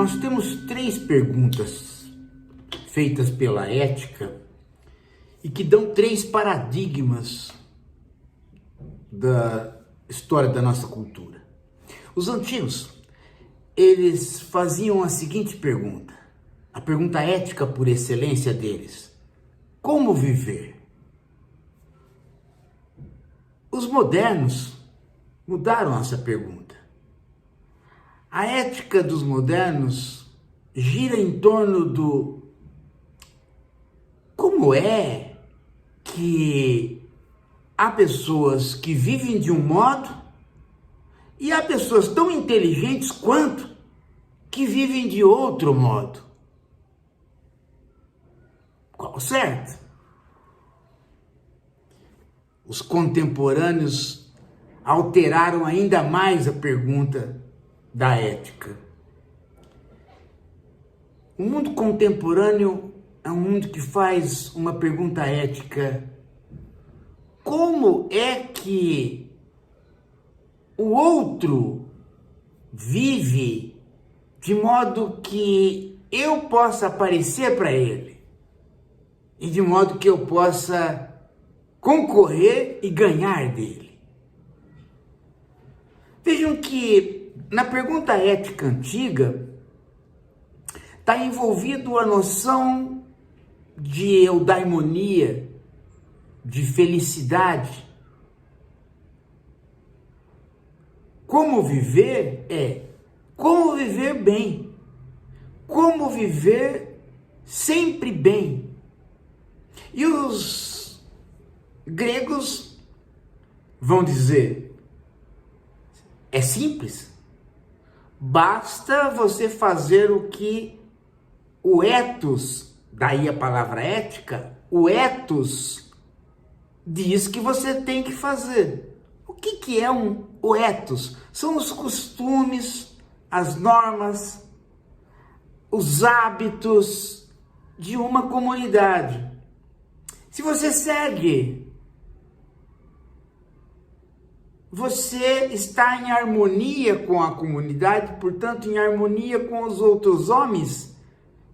Nós temos 3 perguntas feitas pela ética e que dão 3 paradigmas da história da nossa cultura. Os antigos, eles faziam a seguinte pergunta, a pergunta ética por excelência deles: como viver? Os modernos mudaram essa pergunta. A ética dos modernos gira em torno do como é que há pessoas que vivem de um modo e há pessoas tão inteligentes quanto que vivem de outro modo. Qual certo? Os contemporâneos alteraram ainda mais a pergunta da ética. O mundo contemporâneo é um mundo que faz uma pergunta ética: como é que o outro vive de modo que eu possa aparecer para ele e de modo que eu possa concorrer e ganhar dele? Vejam que na pergunta ética antiga está envolvido a noção de eudaimonia, de felicidade. Como viver é como viver bem, como viver sempre bem. E os gregos vão dizer: é simples. Basta você fazer o que o ethos, daí a palavra ética, o ethos diz que você tem que fazer. O que é o ethos? São os costumes, as normas, os hábitos de uma comunidade. Se você segue, você está em harmonia com a comunidade, portanto, em harmonia com os outros homens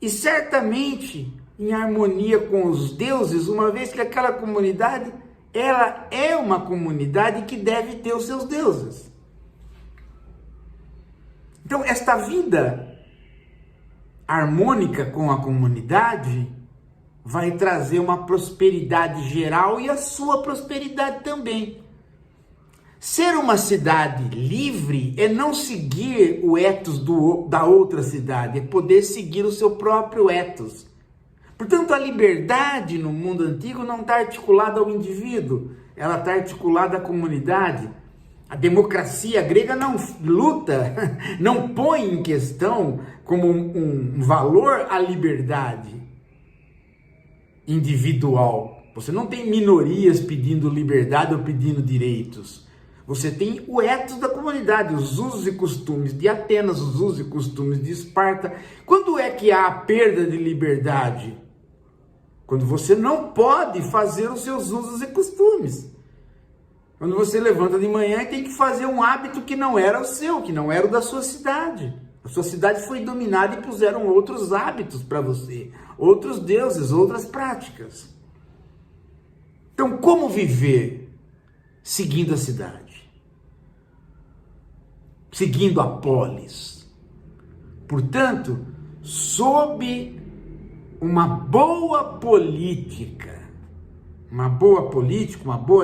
e certamente em harmonia com os deuses, uma vez que aquela comunidade, ela é uma comunidade que deve ter os seus deuses. Então, esta vida harmônica com a comunidade vai trazer uma prosperidade geral e a sua prosperidade também. Ser uma cidade livre é não seguir o ethos da outra cidade, é poder seguir o seu próprio ethos. Portanto, a liberdade no mundo antigo não está articulada ao indivíduo, ela está articulada à comunidade. A democracia grega não luta, não põe em questão como um valor a liberdade individual. Você não tem minorias pedindo liberdade ou pedindo direitos. Você tem o ethos da comunidade, os usos e costumes de Atenas, os usos e costumes de Esparta. Quando é que há a perda de liberdade? Quando você não pode fazer os seus usos e costumes. Quando você levanta de manhã e tem que fazer um hábito que não era o seu, que não era o da sua cidade. A sua cidade foi dominada e puseram outros hábitos para você, outros deuses, outras práticas. Então, como viver seguindo a cidade? Seguindo a polis. Portanto, sob uma boa política, uma boa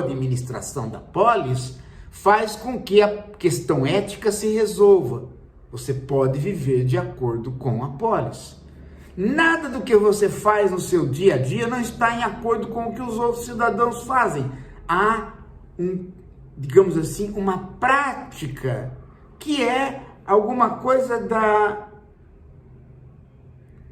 administração da polis, faz com que a questão ética se resolva. Você pode viver de acordo com a polis. Nada do que você faz no seu dia a dia não está em acordo com o que os outros cidadãos fazem. Há, digamos assim, uma prática que é alguma coisa da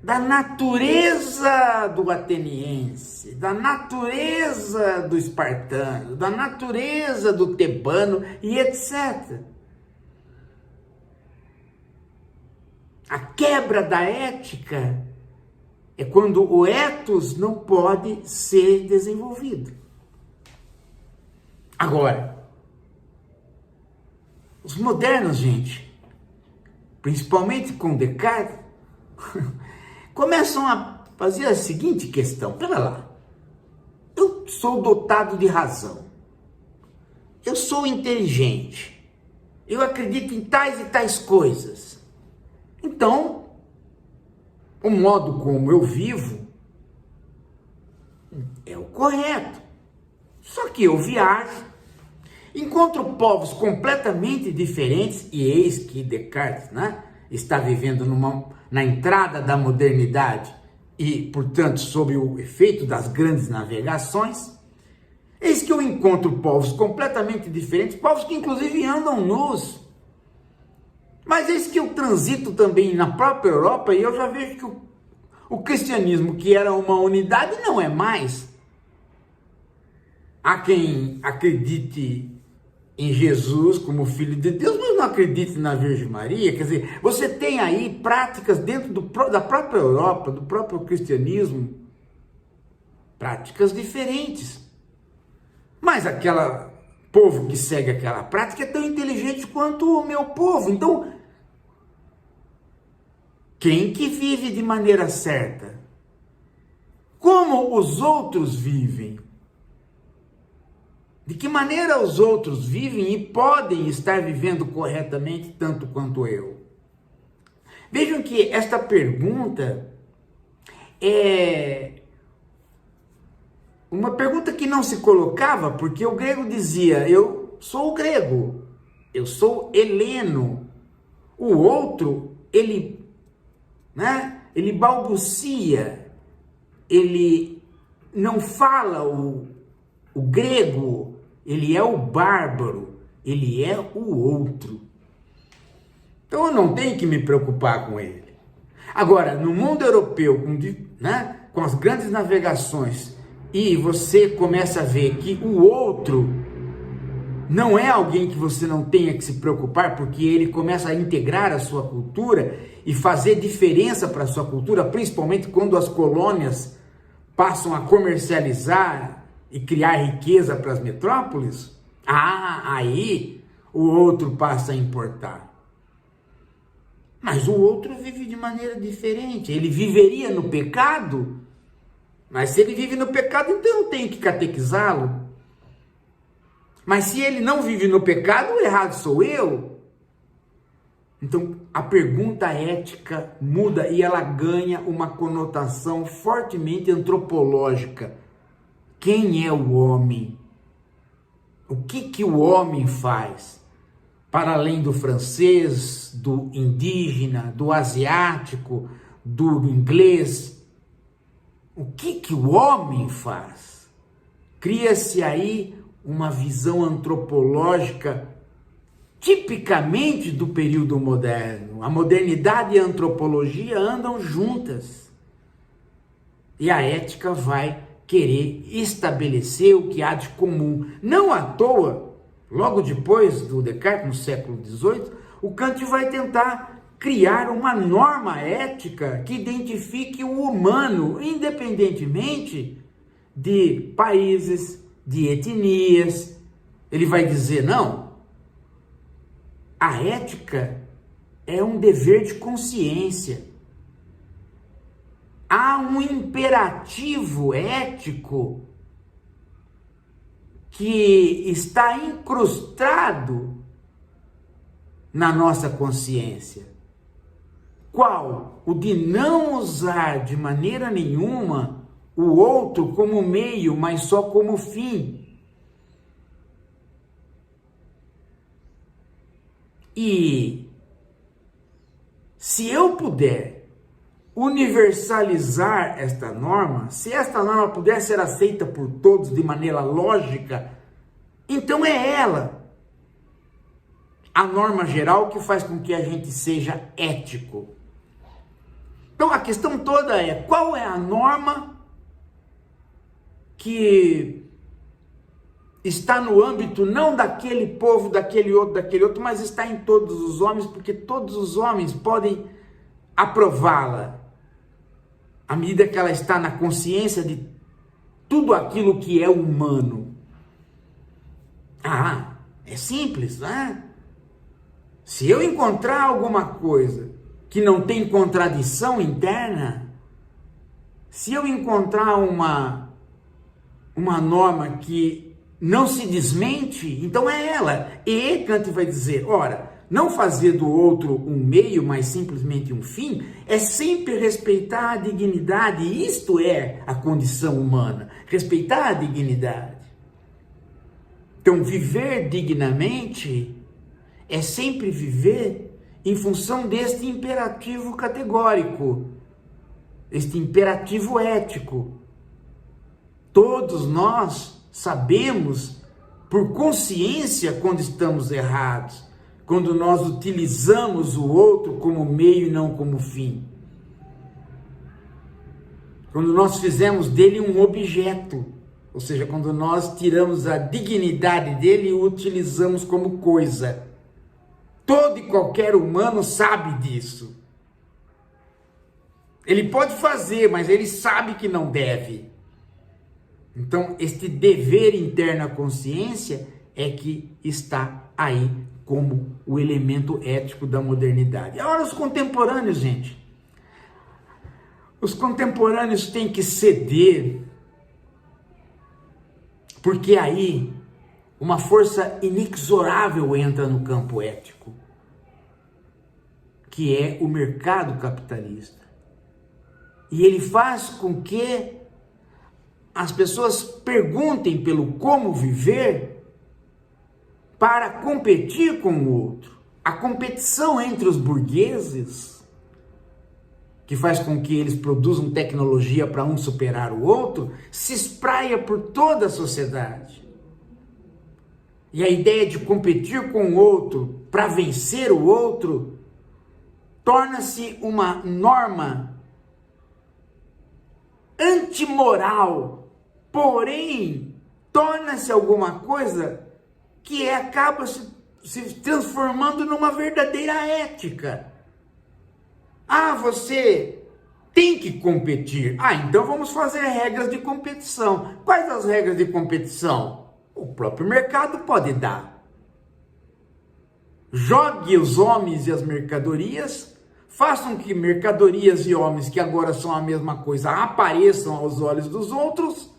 natureza do ateniense, da natureza do espartano, da natureza do tebano e etc. A quebra da ética é quando o ethos não pode ser desenvolvido. Agora, os modernos, gente, principalmente com Descartes, começam a fazer a seguinte questão: pera lá, eu sou dotado de razão, eu sou inteligente, eu acredito em tais e tais coisas, então o modo como eu vivo é o correto. Só que eu viajo, encontro povos completamente diferentes, e eis que Descartes, né, está vivendo na entrada da modernidade e, portanto, sob o efeito das grandes navegações. Eis que eu encontro povos completamente diferentes, povos que inclusive andam nus. Mas eis que eu transito também na própria Europa e eu já vejo que o cristianismo, que era uma unidade, não é mais. Há quem acredite em Jesus como Filho de Deus, mas não acredite na Virgem Maria. Quer dizer, você tem aí práticas dentro da própria Europa, do próprio cristianismo, práticas diferentes. Mas aquele povo que segue aquela prática é tão inteligente quanto o meu povo. Então, quem que vive de maneira certa? Como os outros vivem? De que maneira os outros vivem e podem estar vivendo corretamente tanto quanto eu? Vejam que esta pergunta é uma pergunta que não se colocava, porque o grego dizia: eu sou o grego, eu sou heleno. O outro, ele balbucia, ele não fala o grego, ele é o bárbaro, ele é o outro. Então eu não tenho que me preocupar com ele. Agora, no mundo europeu, com as grandes navegações, e você começa a ver que o outro não é alguém que você não tenha que se preocupar, porque ele começa a integrar a sua cultura e fazer diferença para a sua cultura, principalmente quando as colônias passam a comercializar e criar riqueza para as metrópoles. Aí o outro passa a importar. Mas o outro vive de maneira diferente. Ele viveria no pecado, mas se ele vive no pecado, então eu tenho que catequizá-lo. Mas se ele não vive no pecado, o errado sou eu. Então a pergunta ética muda e ela ganha uma conotação fortemente antropológica. Quem é o homem? O que o homem faz? Para além do francês, do indígena, do asiático, do inglês, o que o homem faz? Cria-se aí uma visão antropológica tipicamente do período moderno. A modernidade e a antropologia andam juntas. E a ética vai querer estabelecer o que há de comum. Não à toa, logo depois do Descartes, no século XVIII, o Kant vai tentar criar uma norma ética que identifique o humano, independentemente de países, de etnias. Ele vai dizer: não, a ética é um dever de consciência. Há um imperativo ético que está incrustado na nossa consciência. Qual? O de não usar de maneira nenhuma o outro como meio, mas só como fim. E se eu puder universalizar esta norma, se esta norma puder ser aceita por todos de maneira lógica, então é ela a norma geral que faz com que a gente seja ético. Então a questão toda é: qual é a norma que está no âmbito não daquele povo, daquele outro, mas está em todos os homens, porque todos os homens podem aprová-la à medida que ela está na consciência de tudo aquilo que é humano. É simples, né? Se eu encontrar alguma coisa que não tem contradição interna, se eu encontrar uma norma que não se desmente, então é ela. E Kant vai dizer, ora, não fazer do outro um meio, mas simplesmente um fim, é sempre respeitar a dignidade. Isto é a condição humana, respeitar a dignidade. Então, viver dignamente é sempre viver em função deste imperativo categórico, este imperativo ético. Todos nós sabemos, por consciência, quando estamos errados, quando nós utilizamos o outro como meio e não como fim. Quando nós fizemos dele um objeto, ou seja, quando nós tiramos a dignidade dele e o utilizamos como coisa. Todo e qualquer humano sabe disso. Ele pode fazer, mas ele sabe que não deve. Então, este dever interno à consciência é que está aí como o elemento ético da modernidade. Agora, os contemporâneos, gente. Os contemporâneos têm que ceder, porque aí uma força inexorável entra no campo ético, que é o mercado capitalista. E ele faz com que as pessoas perguntem pelo como viver para competir com o outro. A competição entre os burgueses, que faz com que eles produzam tecnologia para um superar o outro, se espraia por toda a sociedade. E a ideia de competir com o outro para vencer o outro torna-se uma norma antimoral, porém torna-se alguma coisa que acaba se transformando numa verdadeira ética. Ah, você tem que competir. Ah, então vamos fazer regras de competição. Quais as regras de competição? O próprio mercado pode dar. Jogue os homens e as mercadorias, façam que mercadorias e homens, que agora são a mesma coisa, apareçam aos olhos dos outros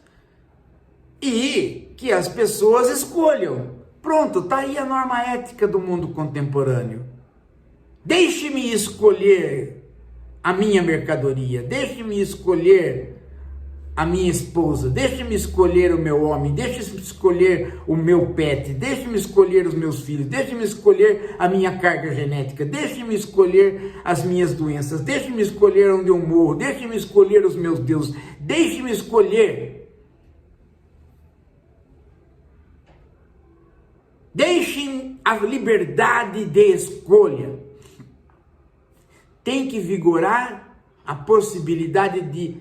e que as pessoas escolham. Pronto, está aí a norma ética do mundo contemporâneo. Deixe-me escolher a minha mercadoria, deixe-me escolher a minha esposa, deixe-me escolher o meu homem, deixe-me escolher o meu pet, deixe-me escolher os meus filhos, deixe-me escolher a minha carga genética, deixe-me escolher as minhas doenças, deixe-me escolher onde eu morro, deixe-me escolher os meus deuses, deixe-me escolher. Deixem a liberdade de escolha. Tem que vigorar a possibilidade de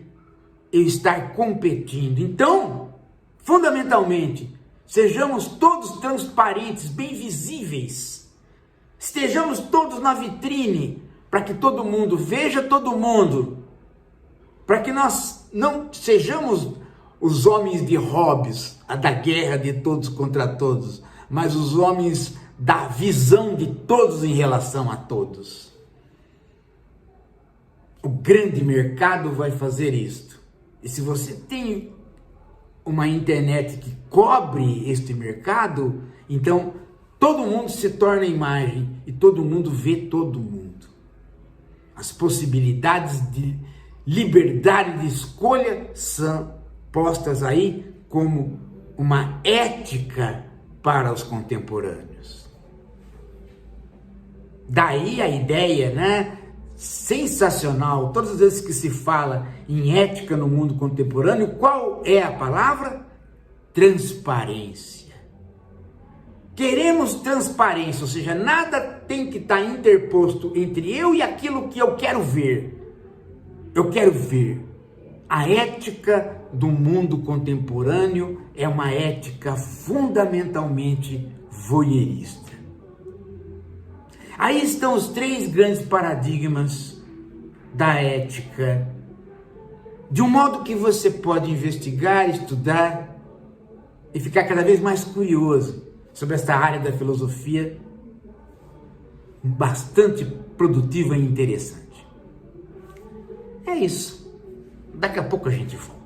eu estar competindo. Então, fundamentalmente, sejamos todos transparentes, bem visíveis. Estejamos todos na vitrine, para que todo mundo veja todo mundo. Para que nós não sejamos os homens de Hobbes, a da guerra de todos contra todos, mas os homens da visão de todos em relação a todos. O grande mercado vai fazer isto. E se você tem uma internet que cobre este mercado, então todo mundo se torna imagem e todo mundo vê todo mundo. As possibilidades de liberdade de escolha são postas aí como uma ética para os contemporâneos. Daí a ideia, né? Sensacional, todas as vezes que se fala em ética no mundo contemporâneo, qual é a palavra? Transparência. Queremos transparência, ou seja, nada tem que estar interposto entre eu e aquilo que eu quero ver. Eu quero ver. A ética do mundo contemporâneo é uma ética fundamentalmente voyeurista. Aí estão os três grandes paradigmas da ética, de um modo que você pode investigar, estudar e ficar cada vez mais curioso sobre esta área da filosofia, bastante produtiva e interessante. É isso. Daqui a pouco a gente volta.